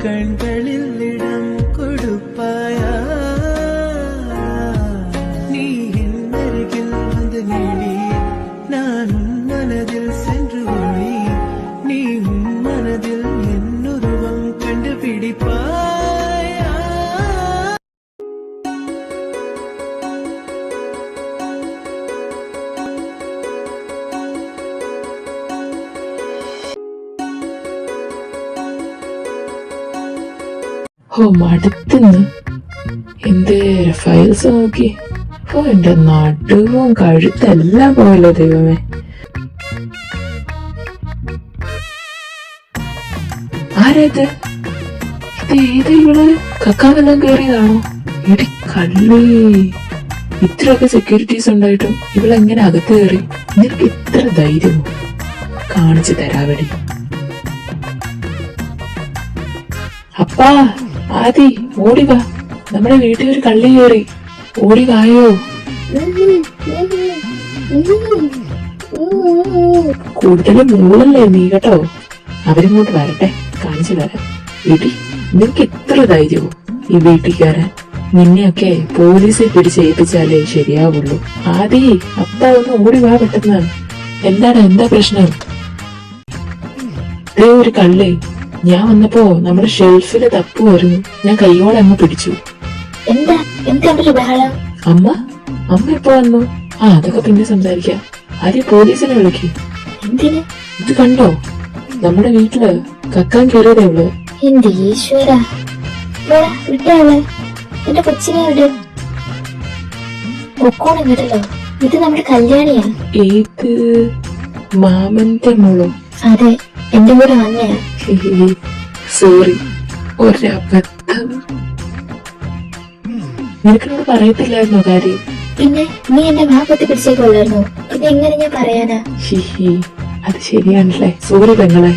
கண்களில் இடம் கொடுப்பாயா நீ என் அருகில் வந்து நீடி நான் உன் மனதில் சென்று ஒளி நீ உன் மனதில் என் உருவம் கண்டுபிடிப்பாயா മടുത്തുന്ന് എന്തേറെ ഫയൽസ് നോക്കി. എന്റെ നടുവും കഴുത്തെല്ലാം പോയല്ലോ ദൈവമേ. ആരേത്? ഇത് ഇവള് കക്കാവെല്ലാം കേറിയതാണോ? എടി കള്ളി, ഇത്രയൊക്കെ സെക്യൂരിറ്റീസ് ഉണ്ടായിട്ടും ഇവളെങ്ങനെ അകത്ത് കയറി? നിനക്ക് ഇത്ര ധൈര്യമോ? കാണിച്ചു തരാവടി. അപ്പാ ആദി ഓടി വാ, നമ്മുടെ വീട്ടിൽ ഒരു കള്ളി കയറി. ഓടി വായോ. കൂടുതലും മൂളല്ലേ നീ കേട്ടോ. അവരിങ്ങോട്ട് വരട്ടെ, കാണിച്ചു തരാം. വീട്ടിൽ നിനക്ക് ഇത്ര ധൈര്യമോ ഈ വീട്ടിൽ കയറാൻ? നിന്നെയൊക്കെ പോലീസിൽ പിടിച്ച് ഏൽപ്പിച്ചാലേ ശരിയാവുള്ളൂ. ആദി അപ്പ ഒന്ന് ഓടി വാ പെട്ടെന്ന്. എന്താ പ്രശ്നം? ദേ ഒരു കള്ളി. ഞാൻ വന്നപ്പോ നമ്മുടെ ഷെൽഫില് തപ്പു വരുന്നു. ഞാൻ കൈയോടെ അങ്ങ് പിടിച്ചു. അമ്മ എപ്പോ വന്നു? അതൊക്കെ പിന്നെ സംസാരിക്കാം. ആദ്യം പോലീസിനെ വിളിക്ക്. ഇത് കണ്ടോ, നമ്മുടെ വീട്ടില് കക്കാൻ കയറിയതേ ഉള്ളു. എന്റെ ഈശ്വര, എന്റെ കൊച്ചിനെ വിട്. പൊക്കോണെങ്കിട്ടല്ലോ, ഇത് നമ്മുടെ കല്യാണിയാ. ഏത് മാമന്റെ മോളോ? അതെ, എന്റെ കൂടെ വന്നയാ. സോറി, ഒരബദ്ധം. നിനക്കെന്നോട് പറയത്തില്ലായിരുന്നോ കാര്യം? പിന്നെ നീ എന്റെ മാപ്പത്തി പിടിച്ചേക്കൊള്ളായിരുന്നോ? പിന്നെ എങ്ങനെ ഞാൻ പറയാനാ? അത് ശരിയാണല്ലേ. സോറി പെങ്ങളെ,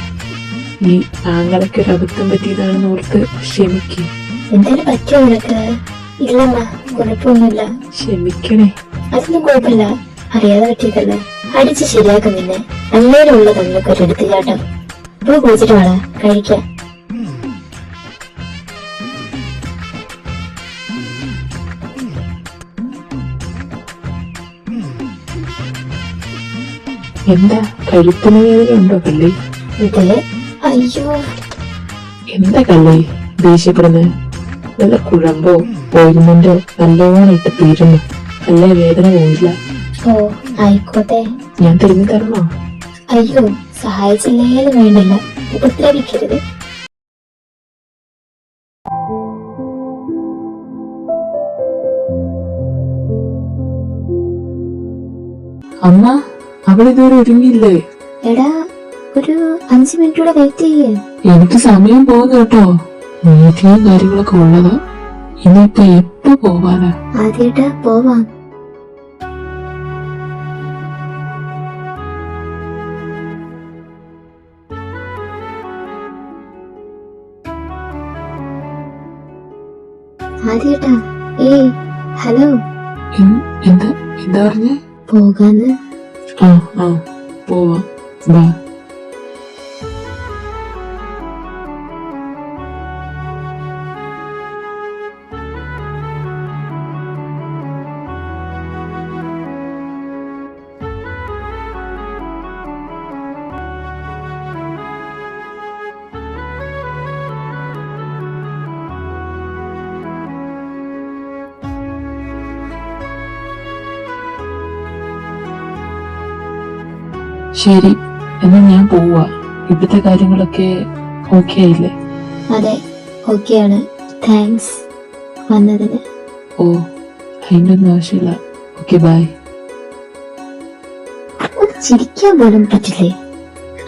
ഈ ആങ്ങളൊക്കെ ഒരു അബദ്ധം പറ്റിയതാണെന്ന് ഓർത്ത് ക്ഷമിക്കും. എന്തായാലും പറ്റുമോ നിനക്ക്? ഇല്ലമ്മ, കുഴപ്പമൊന്നുമില്ല. ക്ഷമിക്കണേ. അതൊന്നും കുഴപ്പമില്ല, അറിയാതെ പറ്റിയതല്ലേ. അടിച്ച് ശരിയാക്കും നിന്നെ. അന്നേരം ഉള്ളത് നിനക്ക് ഒരു എടുത്തുചാട്ടം. ഇപ്പൊ കുളിച്ചിട്ട് വേണം കഴിക്കാൻ. എന്താ കഴുത്തിന് വേദന ഉണ്ടോ കള്ളി? അയ്യോ, എന്താ കള്ളി ദേഷ്യപ്പെടുന്നത്? നല്ല കുഴമ്പോ ഓയിൽമെന്റോ നല്ലോണം ഇട്ട് തീരുന്നു. അല്ലേ വേദന പോയില്ല. ഓ ആയിക്കോട്ടെ, ഞാൻ തിരുമ്മി തരണോ? അയ്യോ, സഹായിച്ചില്ലേലും വേണ്ടില്ല, ഉപദ്രവിക്കരുത്. അമ്മ, അവളിതുവരെ ഒരുങ്ങിയില്ലേ? എടാ, ഒരു 5 മിനിറ്റ് കൂടെ വെയിറ്റ് ചെയ്യേ. എനിക്ക് സമയം പോകുന്നു കേട്ടോ. മീറ്റിങ്ങും കാര്യങ്ങളൊക്കെ ഉള്ളതാ. ഇനിയിപ്പൊ എപ്പോ പോവാനാ? ആദ്യമായിട്ടാ പോവാം. ആദ്യട്ടാ. ഏയ് ഹലോ. എന്താ പറഞ്ഞേ? പോകാന്ന്. പോവാം, ബാ. ശരി, എന്നാ ഞാൻ പോവാ. ഇവിടുത്തെ കാര്യങ്ങളൊക്കെ ഓക്കെ ആയില്ലേ? അതെ, ഓക്കെയാണ്. താങ്ക്സ് വന്നതിന്. ഓ, അതിന്റെ ഒന്നും ആവശ്യമില്ല. Okay, bye. ചിരിക്കാൻ പോലും പറ്റില്ലേ?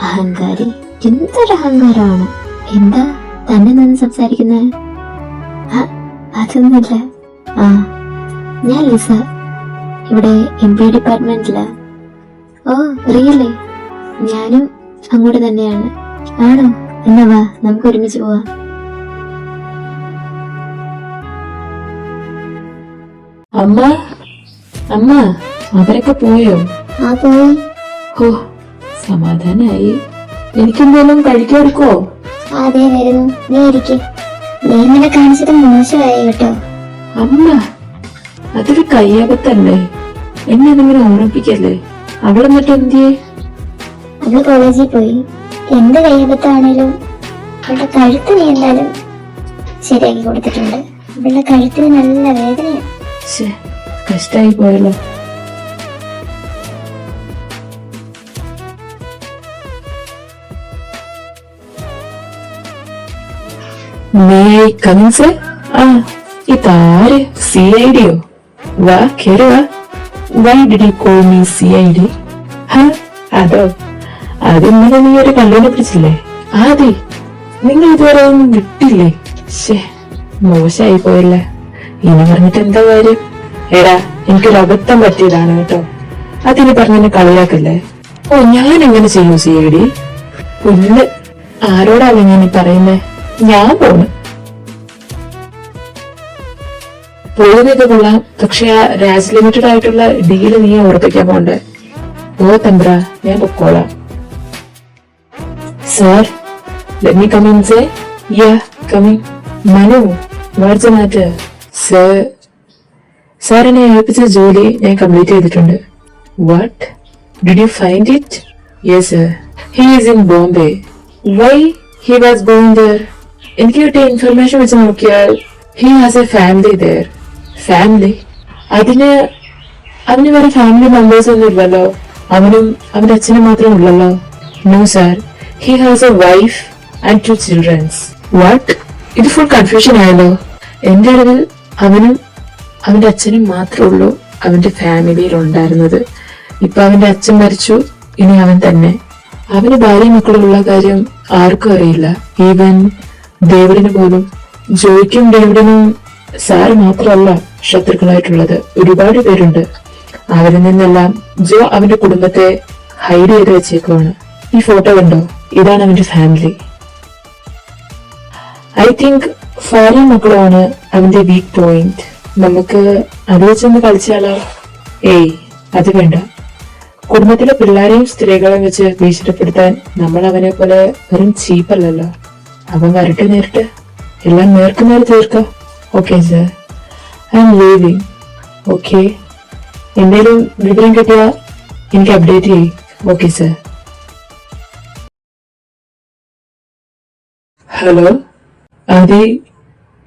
അഹങ്കാരി. എന്തൊരു അഹങ്കാരമാണ്. എന്താ തന്നെ നിന്ന് സംസാരിക്കുന്നത്? അതൊന്നുമില്ല. ഞാൻ ലിസ, ഇവിടെ MBA ഡിപ്പാർട്ട്മെന്റിലാ. Oh really? ഞാനും അങ്ങോട്ട് തന്നെയാണ്. ആണോ? എന്നാ വാ, നമുക്ക് ഒരുമിച്ച് പോവാം. അമ്മ അവരൊക്കെ പോയോ? പോയി. ഓ, സമാധാനായി. എനിക്കെന്തെങ്കിലും കഴിക്കാൻ എടുക്കോ? അതെ വരുന്നു, നീ ഇരിക്കും. നീ ഇങ്ങനെ കാണിച്ചത് മോശമായി കേട്ടോ. അമ്മ, അതൊരു കയ്യബത്തല്ലേ, എന്നെ അതിങ്ങനെ ഓർമ്മിപ്പിക്കല്ലേ. അവളെന്നിട്ട് എന്തിയെ? അവള് കോളേജിൽ പോയി. എന്ത് കയ്യബത്താണേലും അവളുടെ കഴുത്ത് നീ എന്തായാലും ശരിയാക്കി കൊടുത്തിട്ടുണ്ട്. അവളുടെ കഴുത്തിന് നല്ല വേദനയാണ്. കഷ്ടായി പോയല്ലോ. ഇതാര്? CID യോ? വാ കേറി വാ. Why did you call me CID? അതോ, അത് ഇന്നലെ നീ ഒരു കള്ളനെ പിടിച്ചില്ലേ? ആദി, നിങ്ങൾ ഇതുവരെ ഒന്നും വിട്ടില്ലേ? മോശമായി പോയല്ലേ. ഇനി പറഞ്ഞിട്ട് എന്താ കാര്യം? എടാ, എനിക്കൊരു അബദ്ധം പറ്റിയതാണ് കേട്ടോ. അതിന് പറഞ്ഞെന്നെ കളിയാക്കല്ലേ. ഓ, ഞാൻ എങ്ങനെ ചെയ്യൂ CID? പുല്ല്, ആരോടാണ് ഞാൻ ഈ പറയുന്നേ? ഞാൻ പോണ്. പോകുന്നതൊക്കെ കൊള്ളാം, പക്ഷെ ആ രാജ് ലിമിറ്റഡ് ആയിട്ടുള്ള ഡീല് നീ ഉറപ്പിക്കാൻ പോണ്ടേ? ഓ തമ്പ്ര, ഞാൻ പൊക്കോളാം. Sir, let me come in, sir. Yeah, coming. Manu, what's the matter? Sir, സാറിനെ ഏൽപ്പിച്ച ജോലി ഞാൻ കംപ്ലീറ്റ് ചെയ്തിട്ടുണ്ട്. What? Did you find it? Yes, sir. He is in Bombay. Why he was going there? എനിക്ക് കിട്ടിയ ഇൻഫർമേഷൻ വെച്ച് നോക്കിയാൽ he has a family there. Family? അവന് വേറെ ഫാമിലി മെമ്പേഴ്സ് ഒന്നും ഇല്ലല്ലോ. അവനും അവന്റെ അച്ഛനും മാത്രമേ ഉള്ളല്ലോ. No, sir. He has a wife and 2 children. What? ഇത് ഫുൾ കൺഫ്യൂഷൻ ആയല്ലോ. എന്റെ അറിവിൽ അവനും അവന്റെ അച്ഛനും മാത്രമേ ഉള്ളൂ അവന്റെ ഫാമിലിയിൽ ഉണ്ടായിരുന്നത്. ഇപ്പൊ അവന്റെ അച്ഛൻ മരിച്ചു, ഇനി അവൻ തന്നെ. അവന് ഭാര്യ മക്കളുള്ള കാര്യം ആർക്കും അറിയില്ല, ഈവൻ ഡേവിഡിന് പോലും. ജോയ്ക്കും ഡേവിഡിനും സാറ് മാത്രമല്ല ശത്രുക്കളായിട്ടുള്ളത്, ഒരുപാട് പേരുണ്ട്. അവരിൽ നിന്നെല്ലാം ജോ അവന്റെ കുടുംബത്തെ ഹൈഡ് ചെയ്ത് വെച്ചേക്കുവാണ്. ഈ ഫോട്ടോ കണ്ടോ? ഇതാണ് അവന്റെ ഫാമിലി. ഐ തിങ്ക് ഭാര്യ മക്കളാണ് അവന്റെ വീക്ക് പോയിന്റ്. നമുക്ക് അത് വെച്ചൊന്ന് കളിച്ചാലോ? ഏയ്, അത് വേണ്ട. കുടുംബത്തിലെ പിള്ളേരെയും സ്ത്രീകളെയും വെച്ച് ഭീഷണിപ്പെടുത്താൻ നമ്മൾ അവനെ പോലെ വെറും ചീപ്പല്ലല്ലോ. അവൻ വരട്ടെ, നേരിട്ട് എല്ലാം നേർക്കുനേർ തീർക്കാം. Okay sir, I am leaving. Okay, എന്തെങ്കിലും വിവരം കിട്ടിയാ എനിക്ക് അപ്ഡേറ്റ് ചെയ്യും. Okay sir. ഹലോ ആദി,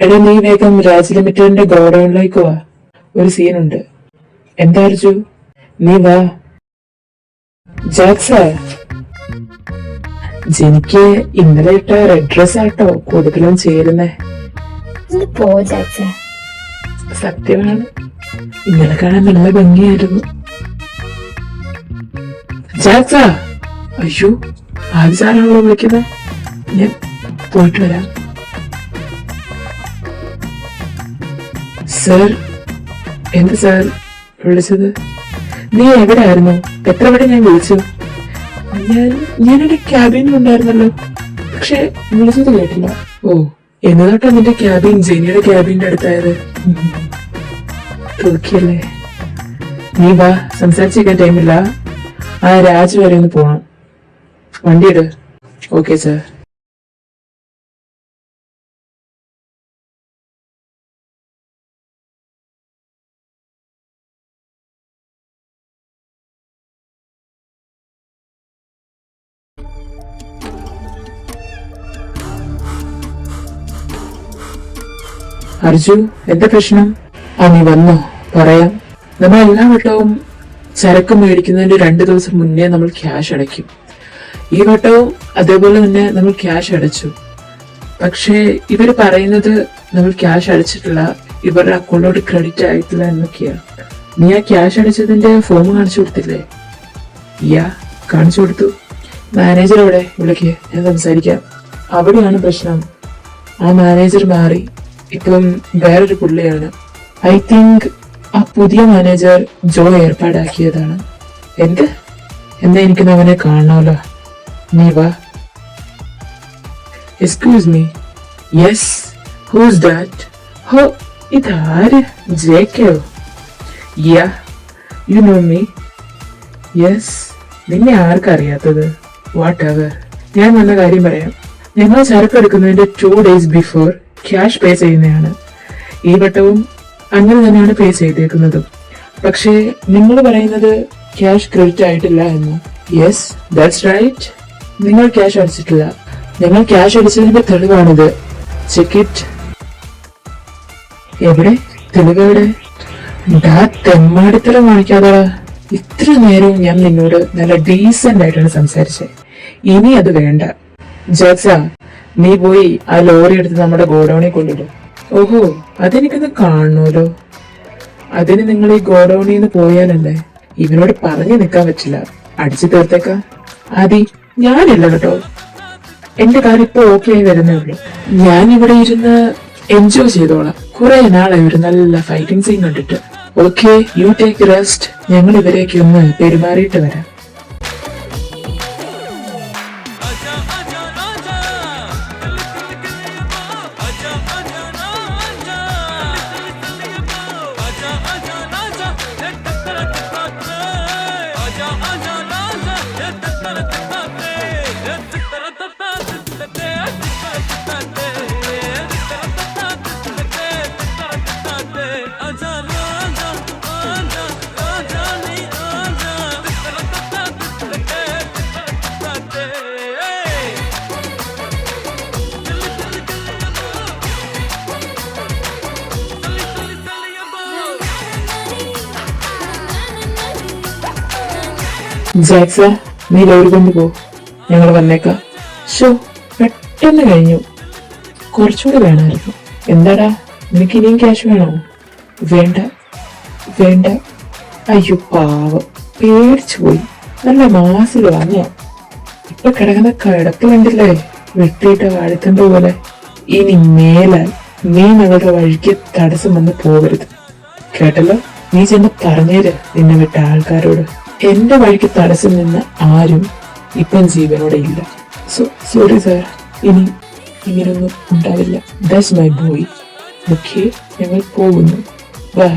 എടാ നീ വേഗം രാജ് ലിമിറ്റഡിന്റെ ഗോഡൌണിലേക്ക് വാ, ഒരു സീനുണ്ട്. എന്താ അർജു, നീ വാ. ജാക്സ, ജനിക്ക് ഇന്നലെ ഇട്ട റെഡ് ഡ്രസ് ആട്ടോ കൂടുതലും ചേരുന്നേ. സത്യമാണ്, ഇന്നലെ കാണാൻ നല്ല ഭംഗിയായിരുന്നു. ജാക്സ, അയ്യോ ആദ്യ സാറാണല്ലോ വിളിക്കുന്നത്. ഞാൻ പോയിട്ട് വരാം. സർ, എന്ത് സാർ വിളിച്ചത്? നീ എവിടെ ആയിരുന്നു? എത്ര വരെ ഞാൻ വിളിച്ചു? ഞാനെന്റെ ക്യാബിനിലുണ്ടായിരുന്നല്ലോ, പക്ഷെ വിളിച്ചത് കേട്ടില്ല. ഓ, എന്നതാട്ടോ നിന്റെ ക്യാബിൻ ജെനിയുടെ ക്യാബിന്റെ അടുത്തായത്? തോക്കിയല്ലേ. നീ വാ, സംസാരിച്ചിരിക്കാൻ ടൈമില്ല. ആ രാജ് വരെ ഒന്ന് പോണം. വണ്ടി ഇട്. Okay sir. അർജു, എന്താ പ്രശ്നം? നീ വന്നോ? പറയാം. നമ്മൾ എല്ലാ വട്ടവും ചരക്ക് മേടിക്കുന്നതിന്റെ 2 ദിവസം മുന്നേ നമ്മൾ ക്യാഷ് അടയ്ക്കും. ഈ വട്ടവും അതേപോലെ തന്നെ നമ്മൾ ക്യാഷ് അടച്ചു. പക്ഷേ ഇവര് പറയുന്നത് നമ്മൾ ക്യാഷ് അടച്ചിട്ടില്ല, ഇവരുടെ അക്കൗണ്ടിലോട്ട് ക്രെഡിറ്റ് ആയിട്ടില്ല എന്നൊക്കെയാ. നീ ആ ക്യാഷ് അടച്ചതിന്റെ ഫോം കാണിച്ചു കൊടുത്തില്ലേ? കാണിച്ചു കൊടുത്തു. മാനേജർ എവിടെ? വിളിക്ക്, ഞാൻ സംസാരിക്കാം. അവിടെയാണ് പ്രശ്നം. ആ മാനേജർ മാറി, ഇപ്പം വേറൊരു പുള്ളിയാണ്. ഐ തിങ്ക് ആ പുതിയ മാനേജർ ജോ ഏർപ്പാടാക്കിയതാണ്. എന്താ എനിക്കൊന്ന് അവനെ കാണണമല്ലോ. നീ വാ. Excuse me. Yes, who's that? ഹോ, ഇതാര്? Jacko? You know me? Yes. നിന്നെ ആർക്കറിയാത്തത്? What ever. ഞാൻ വന്ന കാര്യം പറയാം. ഞങ്ങൾ ചരക്ക് എടുക്കുന്നതിന്റെ 2 days ബിഫോർ ക്യാഷ് പേ ചെയ്യുന്നതാണ്. ഈ വട്ടവും അങ്ങനെ തന്നെയാണ് പേ ചെയ്തേക്കുന്നതും. പക്ഷേ നിങ്ങൾ പറയുന്നത് ക്യാഷ് ക്രെഡിറ്റ് ആയിട്ടില്ല എന്ന്. Yes, that's right. നിങ്ങൾ ക്യാഷ് അടിച്ചിട്ടില്ല. ഞങ്ങൾ ക്യാഷ് അടിച്ചതിന്റെ തെളിവാണിത്. Check it. എവിടെ തെളിവെവിടെ? തെമ്മാടിത്തരം കാണിക്കാതെ. ഇത്ര നേരവും ഞാൻ നിന്നോട് നല്ല ഡീസന്റ് ആയിട്ടാണ് സംസാരിച്ചത്. ഇനി അത് വേണ്ട. ജാക്സ, നീ പോയി ആ ലോറി എടുത്ത് നമ്മുടെ ഗോഡൌണിൽ കൊണ്ടിടും. ഓഹോ, അതെനിക്കൊന്ന് കാണണമല്ലോ. അതിന് നിങ്ങൾ ഈ ഗോഡൌണിൽ നിന്ന് പോയാലല്ലേ? ഇവനോട് പറഞ്ഞു നിൽക്കാൻ പറ്റില്ല. അടിച്ചു തീർത്തേക്കാം. ആദി, ഞാനില്ല കേട്ടോ. എന്റെ കാര്യം ഇപ്പൊ ഓക്കെ ആയി വരുന്നേ ഉള്ളൂ. ഞാൻ ഇവിടെ ഇരുന്ന് എൻജോയ് ചെയ്തോളാം. കുറെ നാളെ ഒരു നല്ല ഫൈറ്റിംഗ് സീൻ കണ്ടിട്ട്. Okay, you take rest. ഞങ്ങൾ ഇവരെയൊക്കെ ഒന്ന് പെരുമാറിയിട്ട് വരാം. ജാക്സ, നീ ലോറി കൊണ്ടുപോ. ഞങ്ങൾ വന്നേക്കാം. ഷോ, പെട്ടെന്ന് കഴിഞ്ഞു. കുറച്ചുകൂടി വേണമായിരുന്നു. എന്താടാ, നിനക്ക് ഇനിയും ക്യാഷ് വേണോ? വേണ്ട വേണ്ട. അയ്യോ പാവം, പേടിച്ചു പോയി. നല്ല മാസിൽ വാങ്ങിയ. ഇപ്പൊ കിടക്കുന്ന കിടപ്പിലുണ്ടല്ലേ, വെട്ടിയിട്ട വാഴത്തണ്ട പോലെ. ഇനി മേലാൽ നീ ഞങ്ങളുടെ വഴിക്ക് തടസ്സം വന്ന് പോകരുത്, കേട്ടല്ലോ? നീ ചെന്ന് പറഞ്ഞേര് നിന്നെ വിട്ട ആൾക്കാരോട്. എന്റെ വഴിക്ക് തടസ്സം നിന്ന് ആരും ഇപ്പം ജീവനോടെ ഇല്ല. സോറി സാർ, ഇനി ഇങ്ങനൊന്നും ഉണ്ടാവില്ല. That's my boy. ഓക്കെ, ഞങ്ങൾ പോകുന്നു. ബൈ.